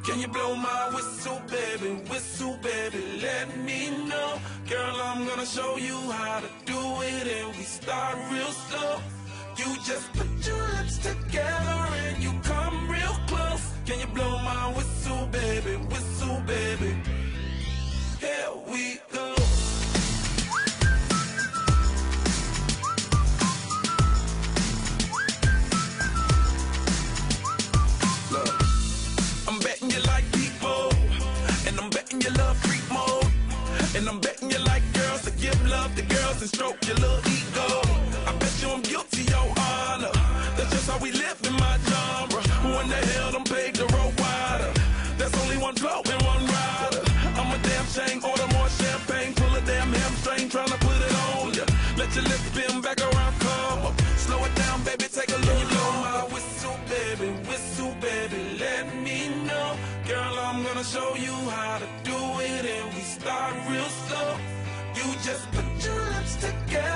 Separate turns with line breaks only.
Can you blow my whistle, baby, let me know. Girl, I'm gonna show you how to do it, and we start real slow. You just put your lips together and you come real close. Can you blow my whistle, baby, here we go. Look, I'm betting you like people, and I'm betting you love freak mode, and I'm betting you like girls to give love to girls and stroke your little ego. I bet you I'm guilty, your honor. That's just how we live in my genre. Who in the hell done paved the road wider? There's only one flow and one rider. I'm a damn shame, order more champagne, pull a damn hamstring, tryna put it on ya. Let your lips spin back around, come up. Slow it down, baby, take a look. Blow my whistle, baby, let me know. Girl, I'm gonna show you how to do it, and we start real slow. You just put your lips together